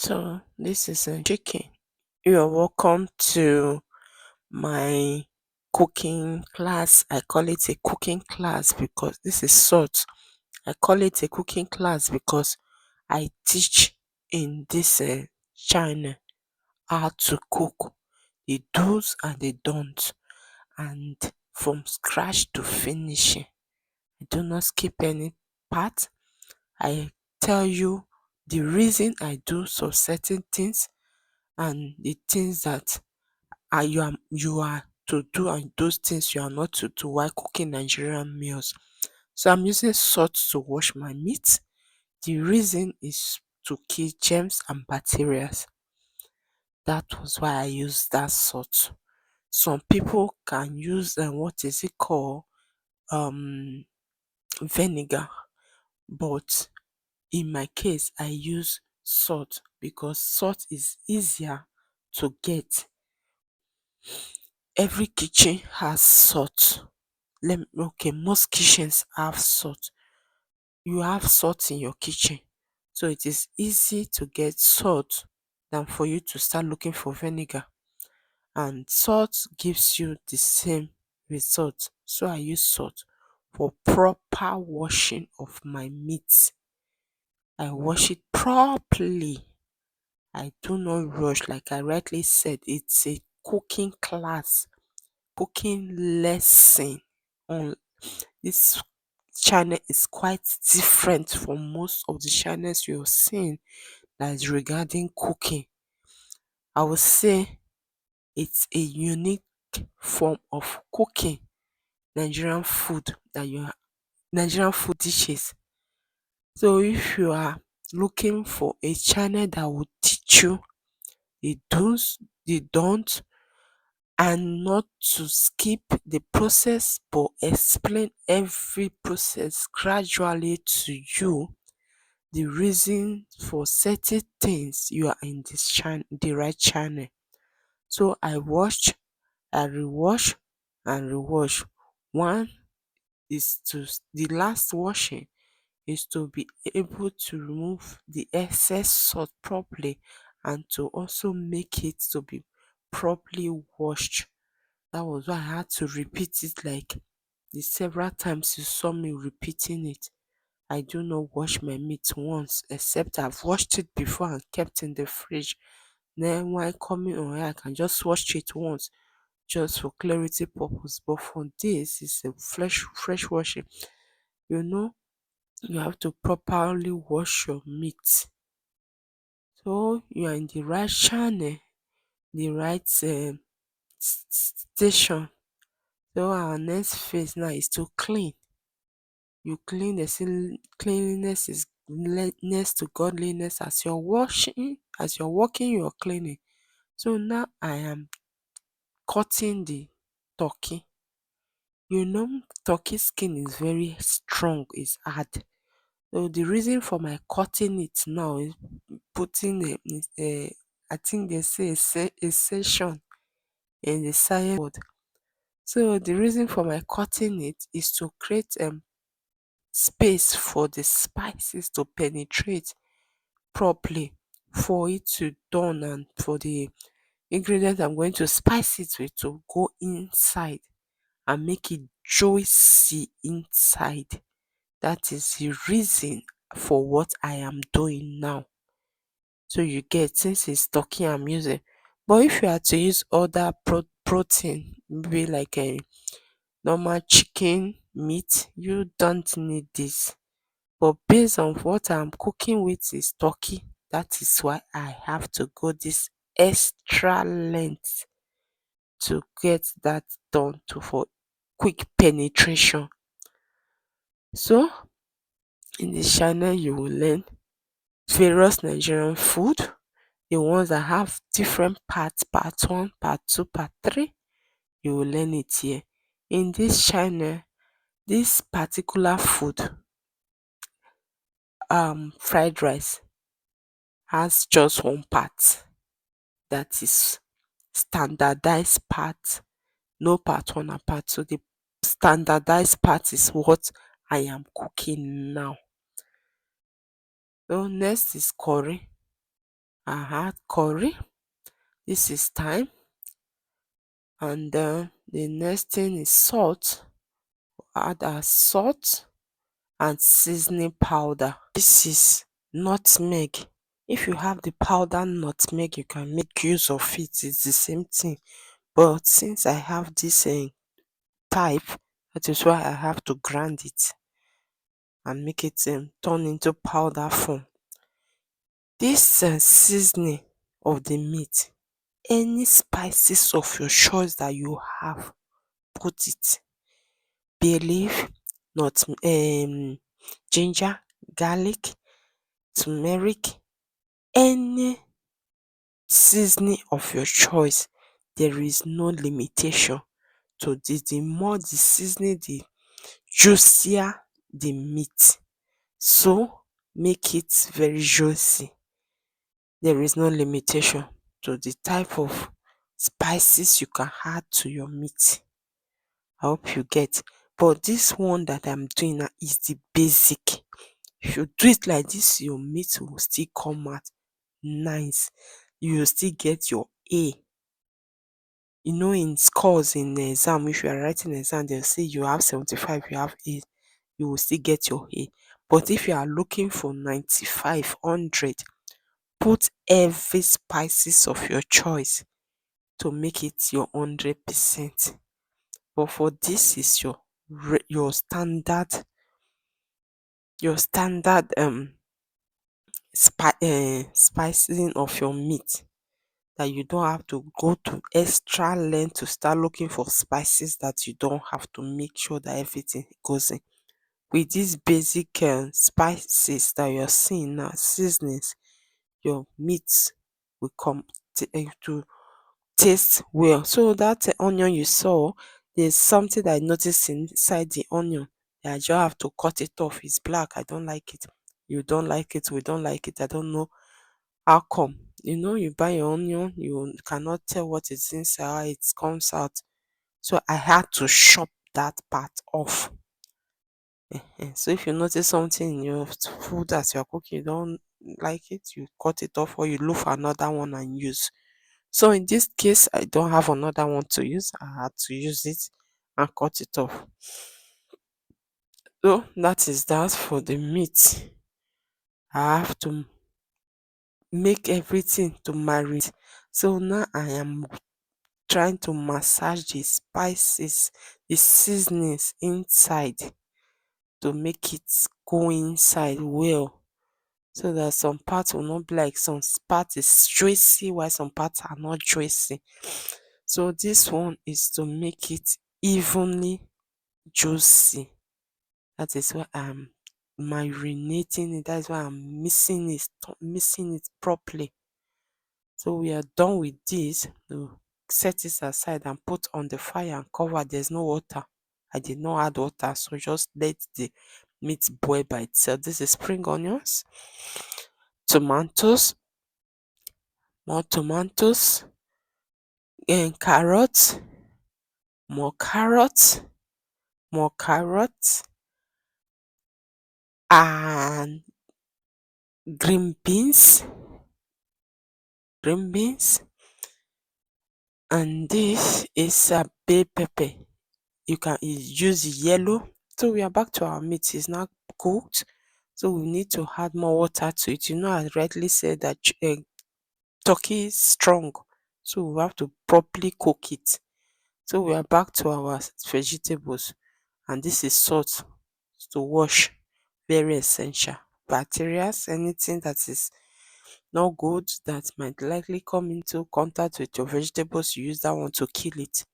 So this is a chicken. You are welcome to my cooking class. I call it a cooking class because this is salt. I call it a cooking class because I teach in this channel how to cook, the do's and the don'ts, and from scratch to finishing. I do not skip any part. I tell you the reason I do some certain things and the things that you are to do and those things you are not to do while cooking Nigerian meals. So I'm using salt to wash my meat. The reason is to kill germs and bacteria. That was why I use that salt. Some people can use what is it called um vinegar, but in my case I use salt because salt is easier to get. Every kitchen has salt. Okay, most kitchens have salt. You have salt in your kitchen, so it is easy to get salt than for you to start looking for vinegar. And salt gives you the same result. So I use salt for proper washing of my meat. I wash it properly. I do not rush, like I rightly said, it's a cooking class, cooking lesson. On this channel is quite different from most of the channels you're seeing that is regarding cooking. I would say it's a unique form of cooking Nigerian food Nigerian food dishes. So if you are looking for a channel that will teach you the do's, the don'ts, and not to skip the process but explain every process gradually to you, the reason for certain things, you are in this channel, the right channel. So I wash, I rewash and rewash. One is the last washing is to be able to remove the excess salt properly and to also make it to be properly washed. That was why I had to repeat it like the several times you saw me repeating it. I do not wash my meat once except I've washed it before and kept in the fridge. Then while coming on here, I can just wash it once just for clarity purpose. But for this, it's a fresh washing. You know, you have to properly wash your meat. So you are in the right channel, the right station. So our next phase now is to clean. You clean the cleanliness is next to godliness. As you're washing, as you're walking, you're cleaning. So now I am cutting the turkey. You know, turkey skin is very strong, it's hard. So the reason for my cutting it now is putting I think they say a session in the science word. So the reason for my cutting it is to create space for the spices to penetrate properly, for it to done and for the ingredient I'm going to spice it with to go inside and make it juicy inside. That is the reason for what I am doing now. So you get, since it's turkey I'm using. But if you are to use other protein, maybe like a normal chicken meat, you don't need this. But based on what I'm cooking with is turkey, that is why I have to go this extra length to get that done to for quick penetration. So in this channel you will learn various Nigerian food, the ones that have different parts, part one, part two, part three. You will learn it here. In this channel, this particular food, fried rice, has just one part, that is standardized part, no part one and part two. The standardized part is what I am cooking now. So next is curry. I add curry. This is thyme. And the next thing is salt. Add our salt and seasoning powder. This is nutmeg. If you have the powder nutmeg, you can make use of it. It's the same thing. But since I have this type, that is why I have to grind it and make it turn into powder form. This seasoning of the meat, any spices of your choice that you have, put it. Bay leaf, ginger, garlic, turmeric, any seasoning of your choice. There is no limitation to this. The more the seasoning, the juicier the meat. So make it very juicy. There is no limitation to the type of spices you can add to your meat. I hope you get. But this one that I'm doing now is the basic. If you do it like this, your meat will still come out nice. You will still get your A. You know, in scores in the exam, if you are writing exam, they'll say you have 75, you have A, you will still get your A. But if you are looking for 95, 100, put every spices of your choice to make it your 100%. But for this is your standard spicing of your meat, that you don't have to go to extra length to start looking for spices that you don't have, to make sure that everything goes in. With these basic spices that you're seeing now, seasonings, your meat will come to taste well. So that onion you saw, there's something that I noticed inside the onion. I just have to cut it off. It's black. I don't like it. You don't like it. We don't like it. I don't know how come. You know, you buy your onion, you cannot tell what is inside, how it comes out. So I had to chop that part off. So if you notice something in your food as you're cooking, you don't like it, you cut it off or you look for another one and use. So in this case, I don't have another one to use. I had to use it and cut it off. So that is that for the meat. I have to make everything to marinate. So now I am trying to massage the spices, the seasonings inside to make it go inside well. So that some parts will not be like some part is juicy while some parts are not juicy. So this one is to make it evenly juicy. That is why I'm marinating it. That's why I'm mixing it properly. So we are done with this. To set it aside and put on the fire and cover. There's no water. I did not add water, so just let the meat boil by itself. This is spring onions, tomatoes, more tomatoes, and carrots, more carrots, more carrots, and green beans, green beans, and this is a bell pepper. You can use yellow. So we are back to our meat. It's now cooked. So we need to add more water to it. You know, I rightly said that turkey is strong. So we have to properly cook it. So we are back to our vegetables. And this is salt to wash. Very essential. Bacteria, anything that is not good that might likely come into contact with your vegetables, you use that one to kill it.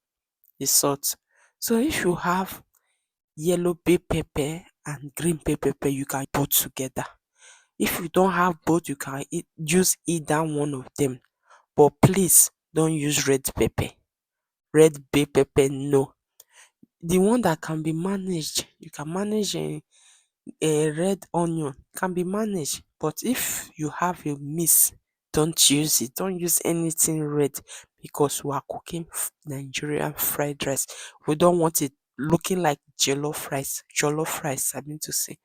The salt. So if you have yellow bell pepper and green bell pepper, you can put together. If you don't have both, you can use either one of them. But please don't use red pepper. Red bell pepper, no. The one that can be managed, you can manage a red onion, can be managed. But if you have a miss, don't use it. Don't use anything red, because we are cooking Nigerian fried rice. We don't want it looking like jollof rice. Jollof rice, I mean to say.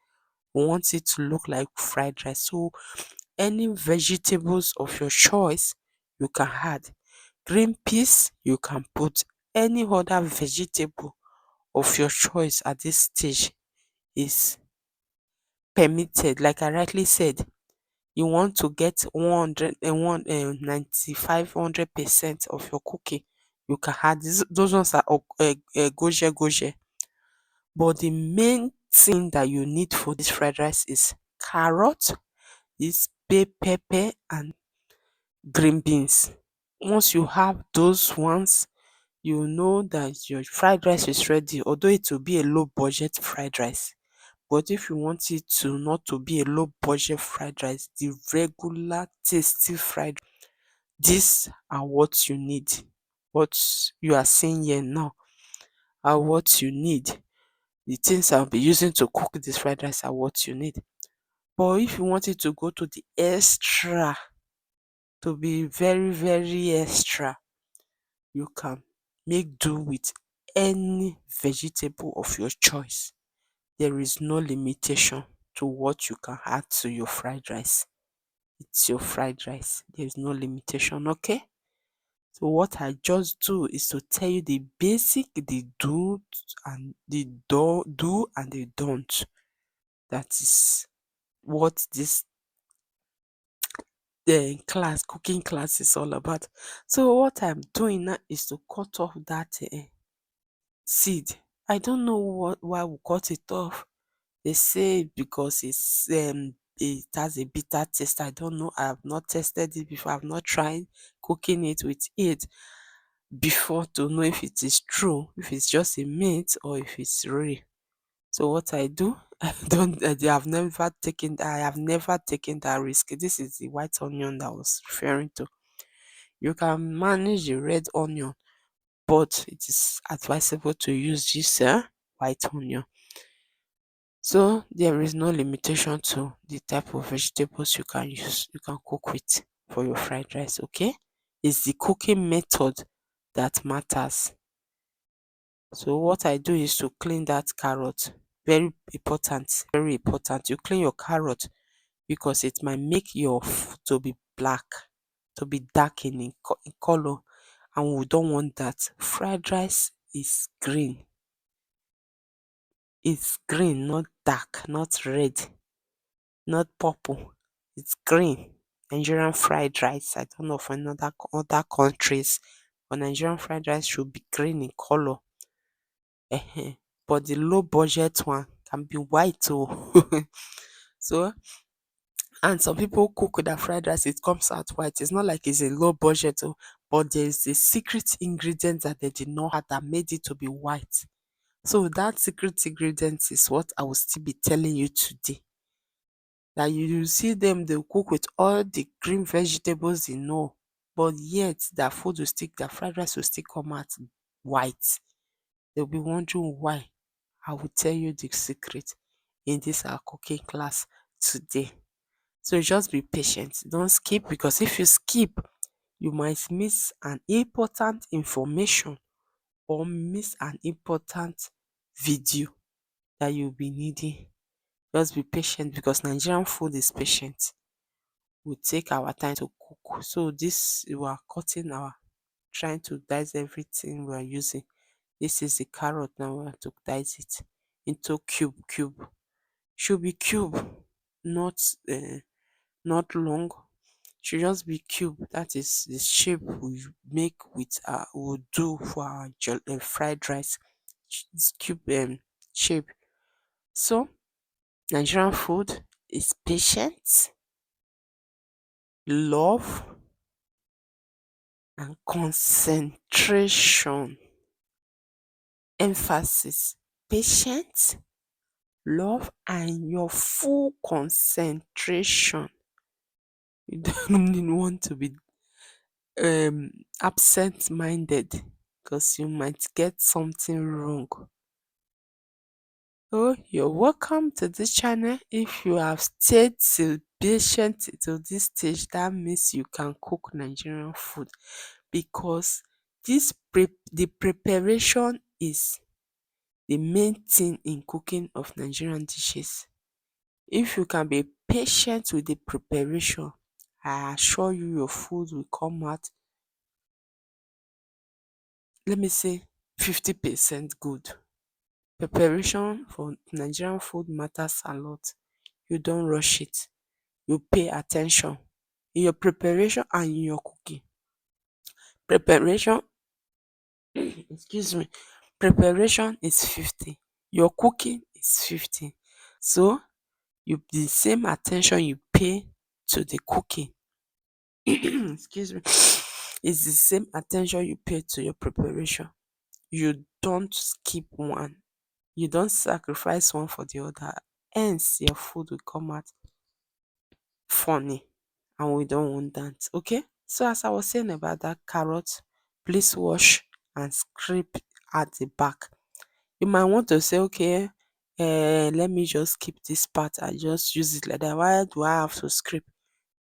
We want it to look like fried rice. So Any vegetables of your choice you can add. Green peas you can put. Any other vegetable of your choice at this stage is permitted. Like I rightly said, you want to get 100 and 95 100% of your cooking, you can add those ones are goje goje. But the main thing that you need for this fried rice is carrot, is bell pepper and green beans. Once you have those ones, you know that your fried rice is ready, although it will be a low budget fried rice. But if you want it to not to be a low budget fried rice, the regular tasty fried, these are what you need. What you are seeing here now are what you need. The things I'll be using to cook this fried rice are what you need. But if you want it to go to the extra, to be very, very extra, you can make do with any vegetable of your choice. There is no limitation to what you can add to your fried rice. It's your fried rice. There is no limitation, okay? So what I just do is to tell you the basic, the do and the do and the don't. That is what this cooking class is all about. So what I'm doing now is to cut off that seed. I don't know why we cut it off. They say because it has a bitter taste. I don't know. I have not tested it before. I've not tried cooking it with it before to know if it is true, if it's just a myth or if it's real. So what I do, I have never taken that risk. This is the white onion that I was referring to. You can manage the red onion, but it is advisable to use this white onion. So there is no limitation to the type of vegetables you can use, you can cook with for your fried rice, okay? It's the cooking method that matters. So what I do is to clean that carrot. Very important, very important. You clean your carrot because it might make your food to be black, to be dark in color, and we don't want that. Fried rice is green. It's green, not dark, not red, not purple. It's green. Nigerian fried rice. I don't know for other countries, but Nigerian fried rice should be green in color. But the low budget one can be white too. So, and some people cook with their fried rice, it comes out white. It's not like it's a low budget, oh, but there's a secret ingredient that they did not have that made it to be white. So that secret ingredient is what I will still be telling you today. That you see them, they cook with all the green vegetables they know, but yet their food will still, their fried rice will still come out white. They'll be wondering why. I will tell you the secret in this our cooking class today. So just be patient. Don't skip, because if you skip, you might miss an important information or miss an important video that you'll be needing. Just be patient, because Nigerian food is patient. We take our time to cook. So this we are cutting our, trying to dice everything we are using. This is the carrot. Now we have to dice it into cube. Should be cube, not not long. Should just be cube. That is the shape we make with we do for our fried rice. It's cube shape. So Nigerian food is patience, love, and concentration. Emphasis: patience, love, and your full concentration. You don't even want to be absent minded, because you might get something wrong. Oh, you're welcome to this channel. If you have stayed till patient till this stage, that means you can cook Nigerian food, because the preparation is the main thing in cooking of Nigerian dishes. If you can be patient with the preparation, I assure you your food will come out, let me say, 50% good. Preparation for Nigerian food matters a lot. You don't rush it. You pay attention in your preparation and in your cooking. Preparation, excuse me, preparation is 50. Your cooking is 50. So you the same attention you pay to the cooking, excuse me, is the same attention you pay to your preparation. You don't skip one. You don't sacrifice one for the other. Hence, your food will come out funny, and we don't want that. Okay. So as I was saying about that carrot, please wash and scrape at the back. You might want to say, okay, let me just keep this part and just use it like that. Why do I have to scrape?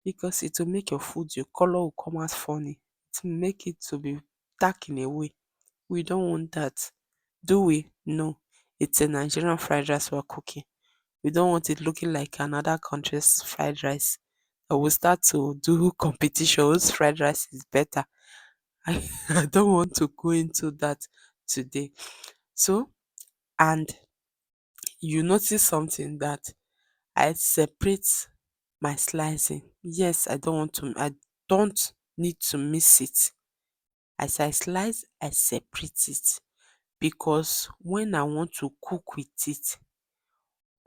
Because it will make your food, your color will come out funny. It will make it to be dark in a way. We don't want that. Do we? No. It's a Nigerian fried rice we're cooking. We don't want it looking like another country's fried rice. I will start to do competition whose fried rice is better. I don't want to go into that today. So, and you notice something that I separate my slicing. Yes, I don't need to miss it. As I slice, I separate it because when I want to cook with it,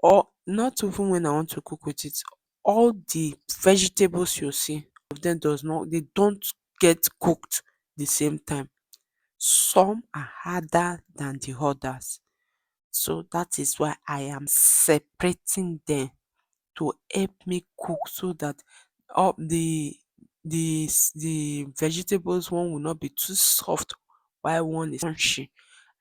or not even when I want to cook with it, all the vegetables you see of them does not they don't get cooked the same time. Some are harder than the others. So that is why I am separating them to help me cook so that all the vegetables one will not be too soft while one is crunchy.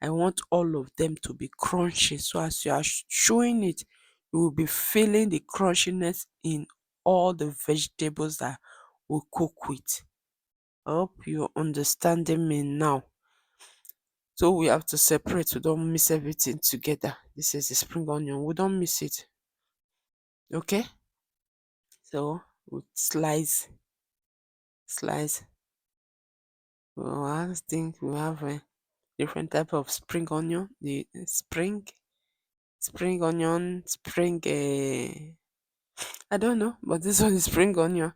I want all of them to be crunchy. So as you are chewing it, you will be feeling the crunchiness in all the vegetables that we cook with. I hope you're understanding me now. So we have to separate. We don't mix everything together. This is the spring onion. We don't mix it. Okay? So we slice. Well, I think we have a different type of spring onion. The spring onion, spring. I don't know, but this one is spring onion.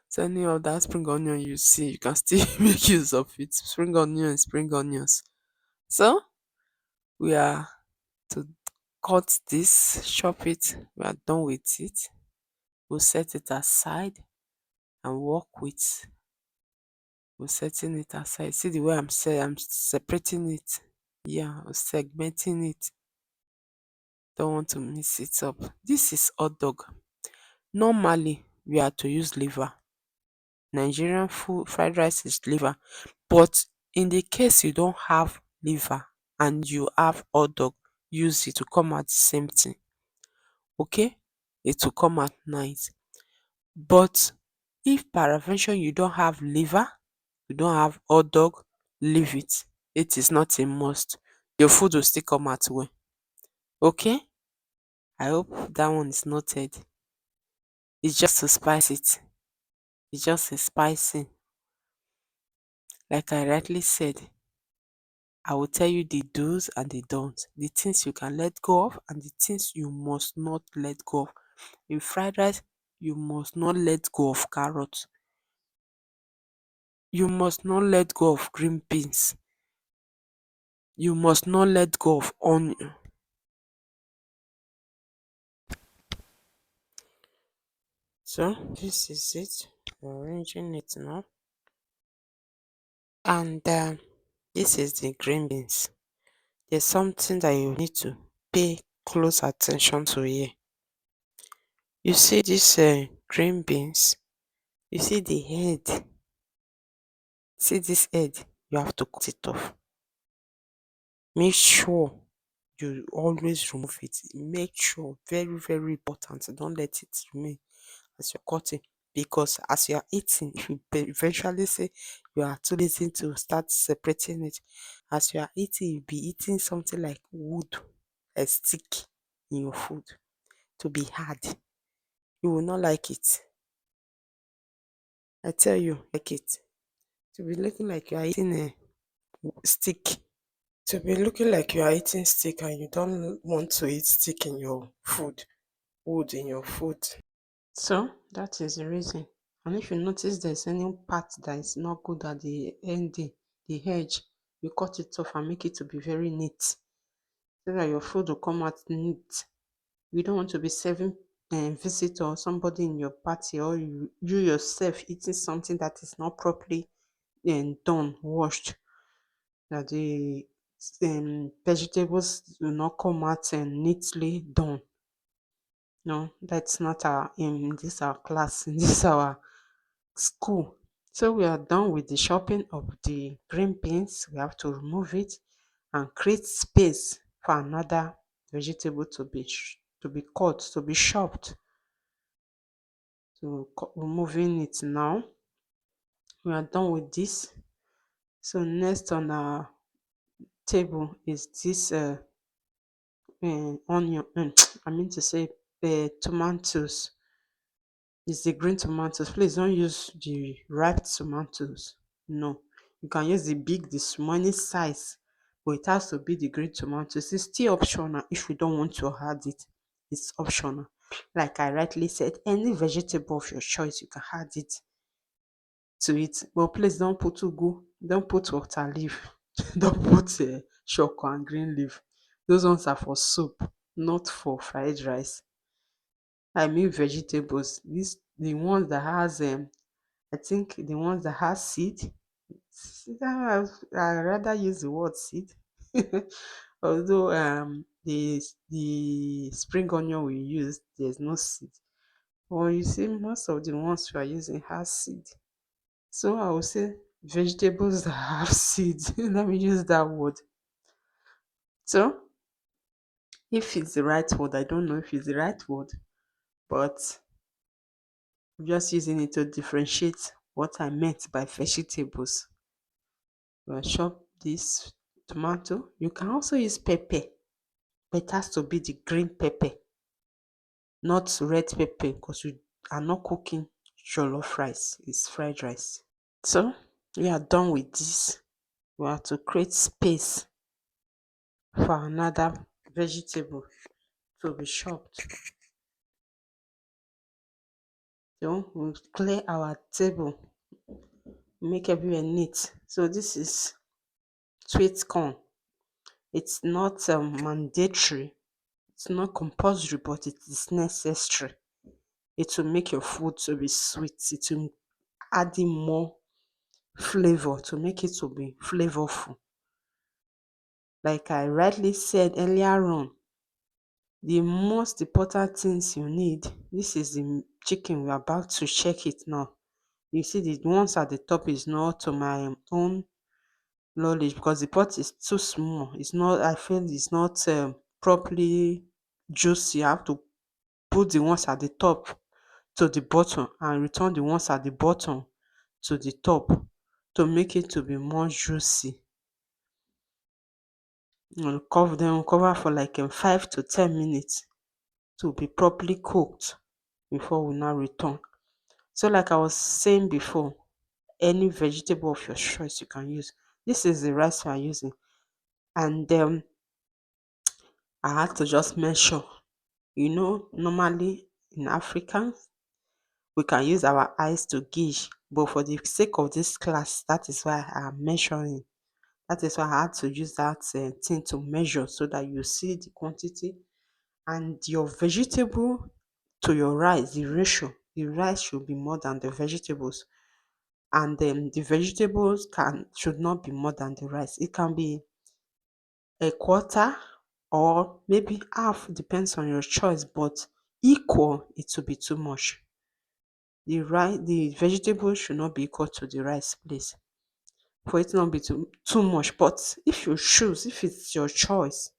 So any of that spring onion you see, you can still make use of it. Spring onion, spring onions. So we are to cut this, chop it. We are done with it. We'll set it aside and work with. We're setting it aside. See the way I'm separating it. Yeah, I'm segmenting it. Don't want to mix it up. This is hot dog. Normally, we are to use liver. Nigerian food fried rice is liver. But in the case you don't have liver and you have hot dog, use it to come out the same thing. Okay? It will come out nice. But if peradventure you don't have liver, you don't have hot dog, leave it. It is not a must. Your food will still come out well. Okay? I hope that one is noted. It's just to spice it. It's just a spicing. Like I rightly said, I will tell you the do's and the don'ts, the things you can let go of and the things you must not let go of. In fried rice, you must not let go of carrots. You must not let go of green beans. You must not let go of onion. So this is it. We're arranging it now. And this is the green beans. There's something that you need to pay close attention to here. You see this green beans, you see the head, see this head, you have to cut it off. Make sure you always remove it. Make sure, very, very important. Don't let it remain as you're cutting. Because as you are eating, if you eventually say you are too lazy to start separating it, as you are eating, you'll be eating something like wood, a stick in your food. to be hard. You will not like it. I tell you, like it. To be looking like you are eating a stick. To be looking like you are eating stick and you don't want to eat stick in your food, wood in your food. So that is the reason. And if you notice there's any part that is not good at the ending, the edge, you cut it off and make it to be very neat. So that your food will come out neat. You don't want to be serving a visitor or somebody in your party, or you yourself eating something that is not properly done, washed, that the vegetables do not come out neatly done. No, that's not our in this our class, in this our school. So we are done with the shopping of the green beans. We have to remove it and create space for another vegetable to be to be cut, to be chopped. So removing it now. We are done with this. So next on our table is this onion. I mean to say tomatoes. It's the green tomatoes. Please don't use the ripe tomatoes. No. You can use the big, the small, any size. But it has to be the green tomatoes. It's still optional if you don't want to add it. It's optional. Like I rightly said, any vegetable of your choice, you can add it to it. But please don't put ugu, don't put water leaf, don't put shoko and green leaf. Those ones are for soup, not for fried rice. I mean vegetables. This the ones that has I think the ones that has seed. I rather use the word seed. Although the spring onion we use there's no seed. But you see most of the ones we are using has seed. So I would say vegetables that have seeds. Let me use that word. So if it's the right word, I don't know if it's the right word, but I'm just using it to differentiate what I meant by vegetables. We'll chop this tomato. You can also use pepper, but it has to be the green pepper, not red pepper, because you are not cooking jollof rice, it's fried rice. So we are done with this. We have to create space for another vegetable to be chopped. So we'll clear our table, make everywhere neat. So this is sweet corn. It's not mandatory, it's not compulsory, but it is necessary. It will make your food to be sweet. It will add in more flavor to make it to be flavorful. Like I rightly said earlier on, the most important things you need, this is the chicken, we're about to check it now. You see the ones at the top is not to my own knowledge because the pot is too small. It's not, I feel it's not properly juicy. I have to put the ones at the top to the bottom and return the ones at the bottom to the top to make it to be more juicy. And cover them, cover for like 5 to 10 minutes to be properly cooked before we now return. So like I was saying before, any vegetable of your choice you can use. This is the rice we are using. And I had to just mention, normally in Africa, we can use our eyes to gauge. But for the sake of this class, that is why I'm measuring. That is why I had to use that thing to measure so that you see the quantity and your vegetable to your rice, the ratio. The rice should be more than the vegetables, and the vegetables can should not be more than the rice. It can be a quarter or maybe half, depends on your choice, but equal it will be too much. The vegetable should not be equal to the rice, please. For it not be too much. But if you choose, if it's your choice,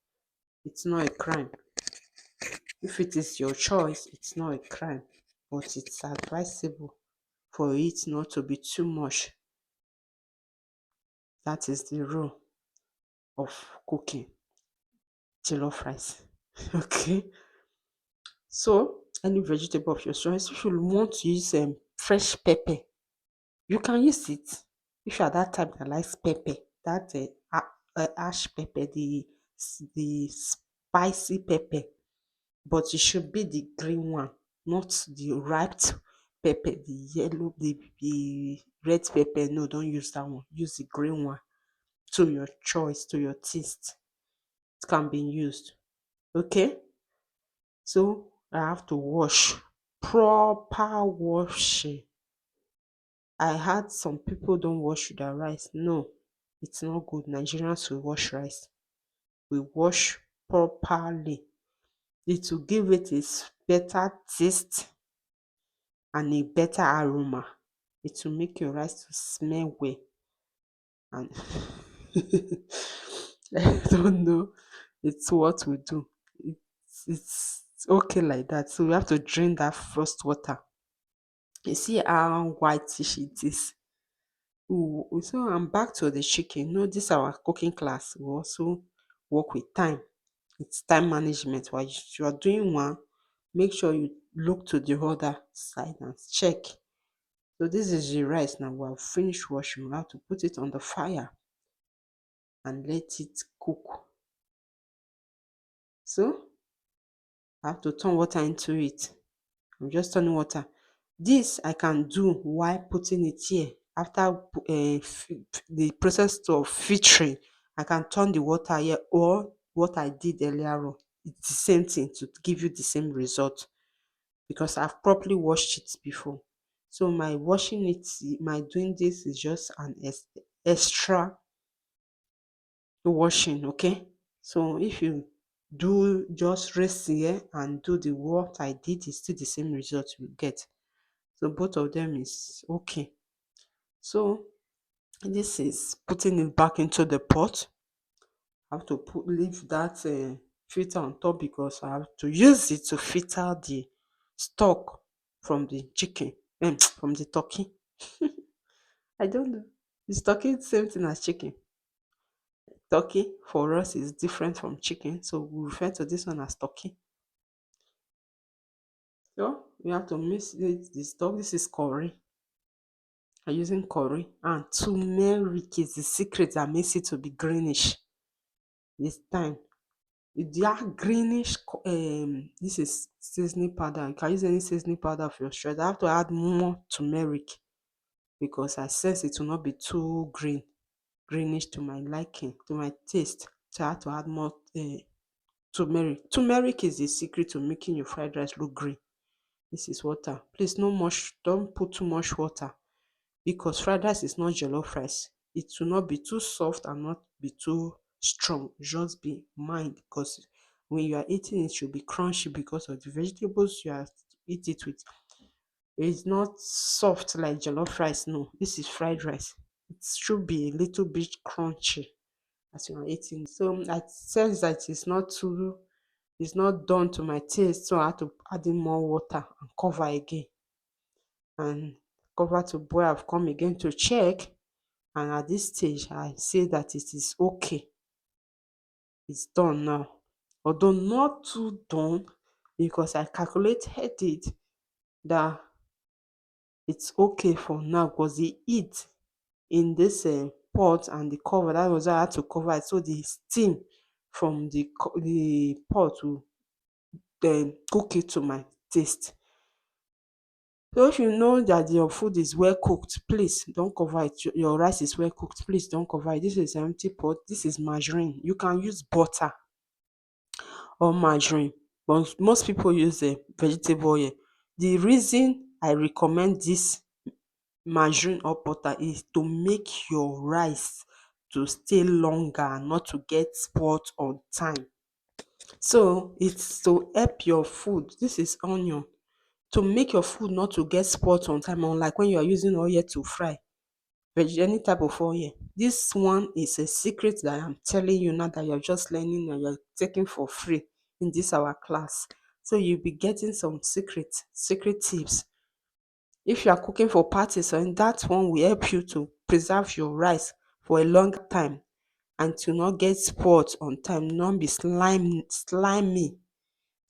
it's not a crime. If it is your choice, it's not a crime. But it's advisable for it not to be too much. That is the rule of cooking jollof rice. Okay. So any vegetable of your choice, if you want to use fresh pepper, you can use it. If you are that type that likes pepper, that ash pepper, the spicy pepper, but it should be the green one, not the ripe pepper, the yellow, the red pepper. No, don't use that one. Use the green one to your choice, to your taste. It can be used. Okay? So I have to wash. Proper washing. I heard some people don't wash their rice. No, it's not good. Nigerians will wash rice. We wash properly. It will give it a better taste and a better aroma. It will make your rice to smell well. And I don't know. It's what we do. It's okay like that. So we have to drain that first water. You see how whitish it is. So I'm back to the chicken. No, this our cooking class. We also work with time. It's time management. While you are doing one, make sure you look to the other side and check. So this is the rice now. We have finished washing. We have to put it on the fire and let it cook. So I have to turn water into it. I'm just turning water. This I can do while putting it here. After the process of filtering, I can turn the water here, or what I did earlier on. It's the same thing to give you the same result because I've properly washed it before. So my washing it, my doing this is just an extra washing, okay? So if you do just rest here and do the what I did, it's still the same result you get. So both of them is okay. So this is putting it back into the pot. I have to leave that filter on top because I have to use it to filter the stock from the chicken, from the turkey. I don't know. Is turkey the same thing as chicken? Turkey for us is different from chicken, so we refer to this one as turkey. So we have to mix it, the stock. This is curry. I'm using curry and turmeric is the secret that makes it to be greenish. This time, that greenish, this is seasoning powder. You can use any seasoning powder of your choice. I have to add more turmeric because I sense it will not be too greenish to my liking, to my taste. So I have to add more turmeric. Turmeric is the secret to making your fried rice look green. This is water. Please, no much. Don't put too much water because fried rice is not jollof rice. It will not be too soft and not be too strong. Just be mind because when you are eating it should be crunchy because of the vegetables you are eat it with. It's not soft like jollof rice. No, this is fried rice. It should be a little bit crunchy as you are eating. So I sense that it's not done to my taste. So I have to add in more water and cover again and cover to boil. I've come again to check, and at this stage I say that it is okay. It's done now. Although not too done because I calculated it that it's okay for now because the heat in this pot and the cover, that was why I had to cover it so the steam from the pot will then cook it to my taste. So if you know that your food is well cooked, please don't cover it. Your rice is well cooked, please don't cover it. This is empty pot. This is margarine. You can use butter or margarine, but most people use vegetable oil. The reason I recommend this margarine or butter is to make your rice to stay longer and not to get spoiled on time. So it's to help your food. This is onion. To make your food not to get spoiled on time, unlike when you are using oil to fry any type of oil. This one is a secret that I'm telling you now that you're just learning and you're taking for free in this our class. So you'll be getting some secret tips. If you are cooking for parties, and that one will help you to preserve your rice for a long time and to not get spoiled on time, not be slimy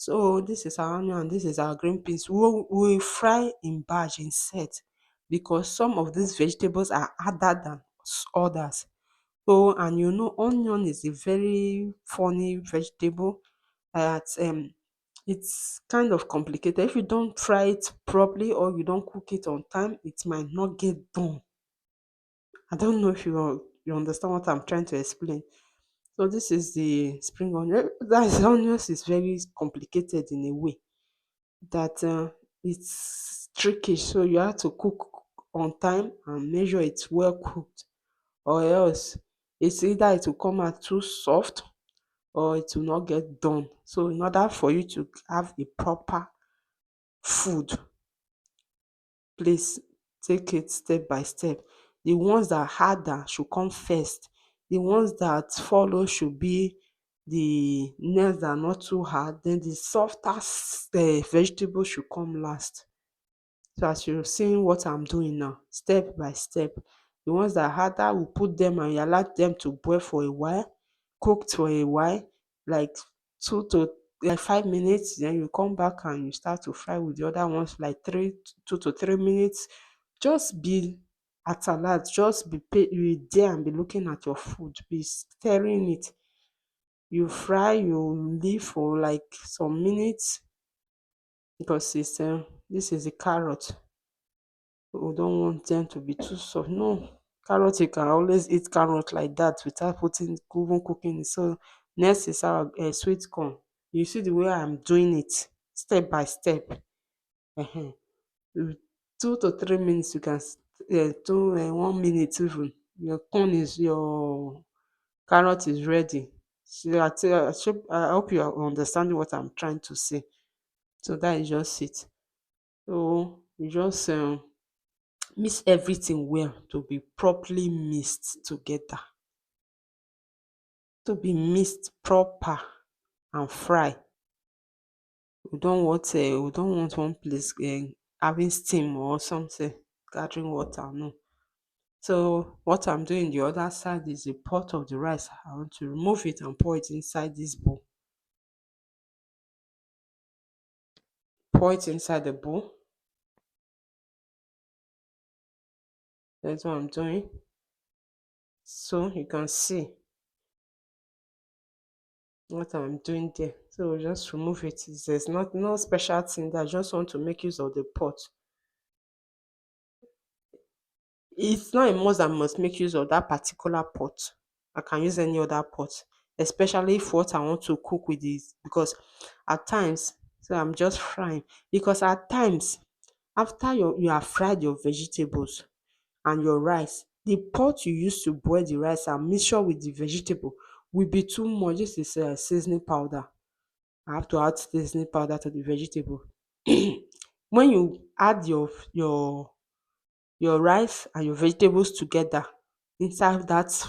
So this is our onion and this is our green peas. We fry in batch in set because some of these vegetables are harder than others. So and you know onion is a very funny vegetable that it's kind of complicated. If you don't fry it properly or you don't cook it on time, it might not get done. I don't know if you understand what I'm trying to explain. So this is the spring onion. That onions is very complicated in a way that it's tricky. So you have to cook on time and measure it's well cooked, or else it's either it will come out too soft or it will not get done. So in order for you to have a proper food, please take it step by step. The ones that are harder should come first. The ones that follow should be the next that are not too hard. Then the softer vegetable should come last. So as you're seeing what I'm doing now, step by step, the ones that are harder, we put them and you allow them to boil for a while, cooked for a while, like 5 minutes. Then you come back and you start to fry with the other ones, like 2 to 3 minutes. Just be at alert, just be there and be looking at your food, be stirring it. You fry, you leave for like some minutes because this is a carrot. We don't want them to be too soft. No, carrot, you can always eat carrot like that without putting even cooking it. So next is our sweet corn. You see the way I'm doing it, step by step. uh 2 to 3 minutes, you can 1 minute even. Your carrot is ready. So I hope you are understanding what I'm trying to say. So that is just it. So you just mix everything well to be properly mixed together, to be mixed proper and fry. We don't want one place having steam or something gathering water, no. So what I'm doing the other side is the pot of the rice. I want to remove it and pour it inside this bowl. Pour it inside the bowl. That's what I'm doing. So you can see what I'm doing there. So just remove it. There's not no special thing that I just want to make use of the pot. It's not a must I must make use of that particular pot. I can use any other pot, especially if what I want to cook with is because at times, so I'm just frying because at times after you have fried your vegetables and your rice, the pot you use to boil the rice and mixture with the vegetable will be too much. This is seasoning powder. I have to add seasoning powder to the vegetable. When you add your rice and your vegetables together inside that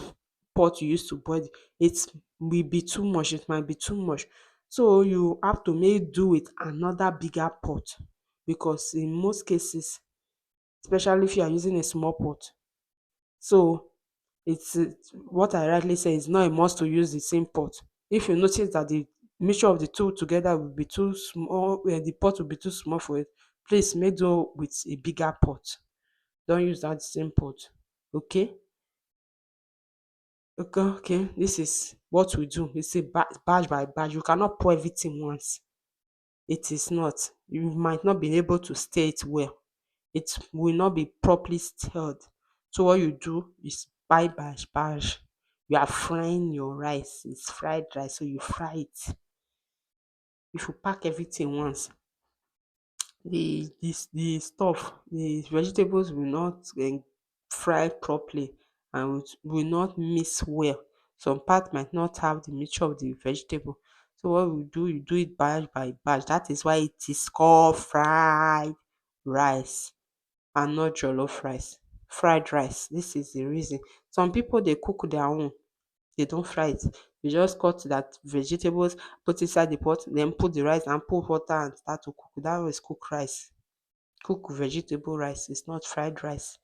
pot you use to boil it will be too much, it might be too much. So you have to make do with another bigger pot because in most cases, especially if you are using a small pot, so it's what I rightly say is not a must to use the same pot. If you notice that the mixture of the two together will be too small, the pot will be too small for it, please make do with a bigger pot. Don't use that same pot. Okay? Okay, okay. This is what we do. It's a batch by batch. You cannot pour everything once. It is not. You might not be able to stir it well. It will not be properly stirred. So what you do is buy batch batch. You are frying your rice. It's fried rice, so you fry it. If you pack everything once, the stuff, the vegetables will not fry properly and will not mix well. Some part might not have the mixture of the vegetable. So what we do, you do it batch by batch. That is why it is called fried rice and not jollof rice. Fried rice. This is the reason. Some people they cook their own. They don't fry it. You just cut that vegetables, put inside the pot, then put the rice and put water and start to cook. That was cook rice. Cook vegetable rice. It's not fried rice.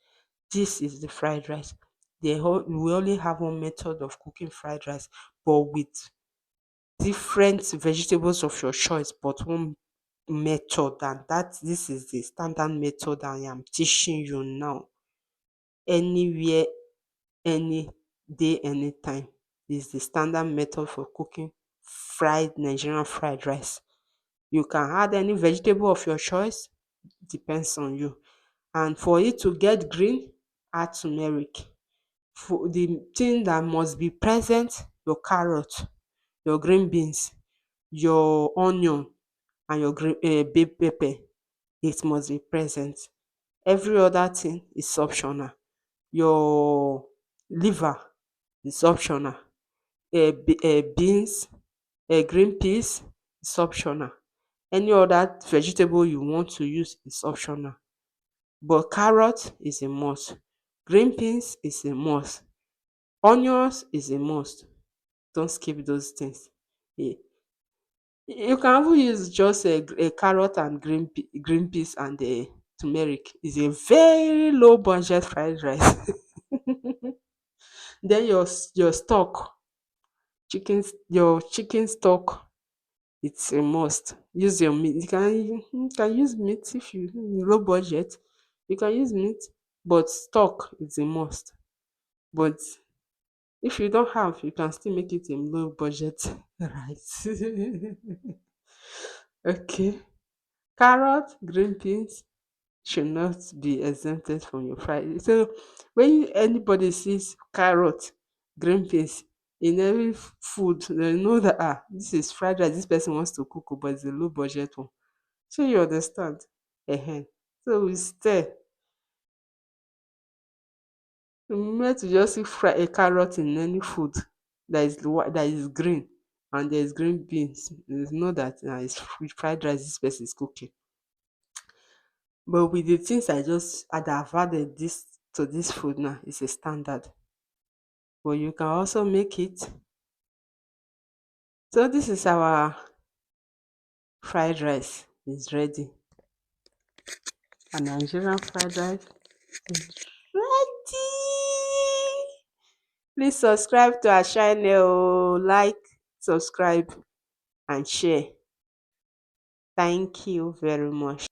This is the fried rice. We only have one method of cooking fried rice, but with different vegetables of your choice, but one method, and that this is the standard method I am teaching you now. Anywhere, any day, anytime is the standard method for cooking fried Nigerian fried rice. You can add any vegetable of your choice, depends on you. And for it to get green, add turmeric. For the thing that must be present, your carrot, your green beans, your onion, and your green bell pepper, it must be present. Every other thing is optional. Your liver is optional. Beans, green peas is optional. Any other vegetable you want to use is optional. But carrot is a must. Green beans is a must. Onions is a must. Don't skip those things. Eh, you can even use just a carrot and green peas and turmeric. It's a very low budget fried rice. Then your stock, your chicken stock, it's a must. Use your meat. You can use meat if you low budget. You can use meat, but stock is a must. But if you don't have, you can still make it a low budget rice. Okay. Carrot, green beans should not be exempted from your fried. So when anybody sees carrot, green beans in every food, they know that this is fried rice. This person wants to cook, but it's a low budget one. So you understand? So we stay. Remember to just see fry a carrot in any food that is green, and there is green beans. You know that it's fried rice this person is cooking. But with the things that I've added this to this food now, it's a standard. But you can also make it. So this is our fried rice. It's ready. A Nigerian fried rice is ready. Please subscribe to our channel, like, subscribe, and share. Thank you very much.